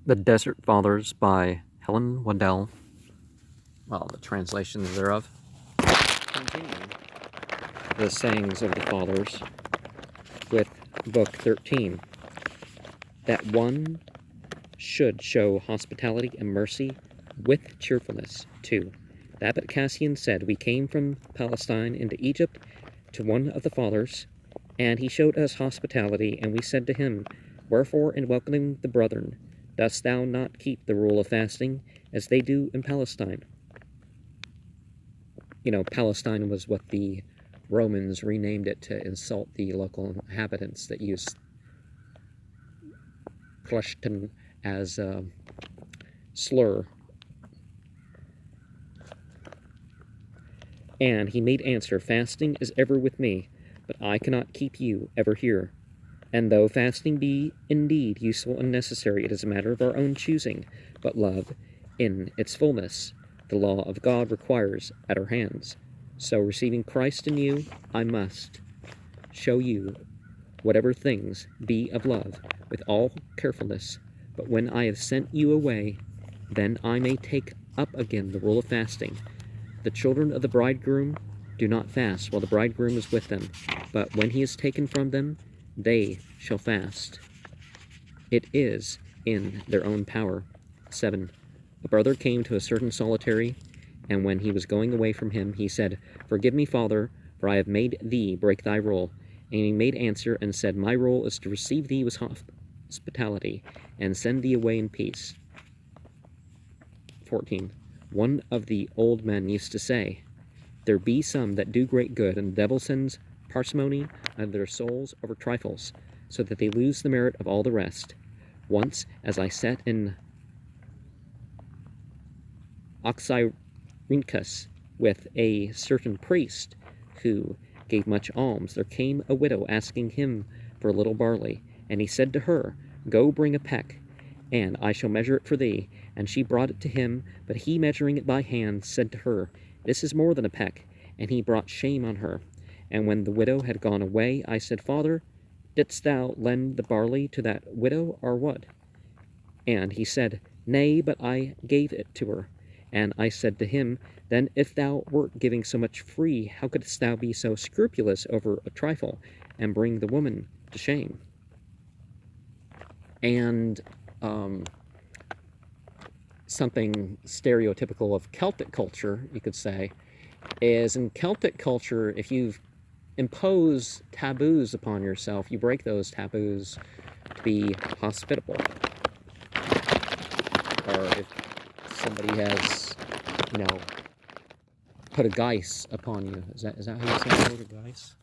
The Desert Fathers by Helen Waddell, well, the translations thereof, continuing the sayings of the Fathers with Book 13, that one should show hospitality and mercy with cheerfulness. 2. The Abbot Cassian said, we came from Palestine into Egypt to one of the Fathers, and he showed us hospitality, and we said to him, wherefore, in welcoming the brethren, dost thou not keep the rule of fasting, as they do in Palestine? You know, Palestine was what the Romans renamed it to insult the local inhabitants that used Palestine as a slur. And he made answer, fasting is ever with me, but I cannot keep you ever here. And though fasting be indeed useful and necessary, it is a matter of our own choosing, but love, in its fullness, the law of God requires at our hands. So, receiving Christ in you, I must show you whatever things be of love, with all carefulness. But when I have sent you away, then I may take up again the rule of fasting. The children of the bridegroom do not fast while the bridegroom is with them, but when he is taken from them, they shall fast. It is in their own power. 7. A brother came to a certain solitary, and when he was going away from him, he said, forgive me, Father, for I have made thee break thy rule. And he made answer and said, my rule is to receive thee with hospitality, and send thee away in peace. 14. One of the old men used to say, there be some that do great good, and the devil sends parsimony of their souls over trifles, so that they lose the merit of all the rest. Once, as I sat in Oxyrhynchus with a certain priest who gave much alms, there came a widow asking him for a little barley, and he said to her, go bring a peck, and I shall measure it for thee. And she brought it to him, but he, measuring it by hand, said to her, this is more than a peck, and he brought shame on her. And when the widow had gone away, I said, Father, didst thou lend the barley to that widow, or what? And he said, nay, but I gave it to her. And I said to him, then if thou wert giving so much free, how couldst thou be so scrupulous over a trifle, and bring the woman to shame? And something stereotypical of Celtic culture, you could say, is in Celtic culture, if you impose taboos upon yourself, you break those taboos to be hospitable. Or if somebody has, put a geis upon you, is that how you say the word, a geis?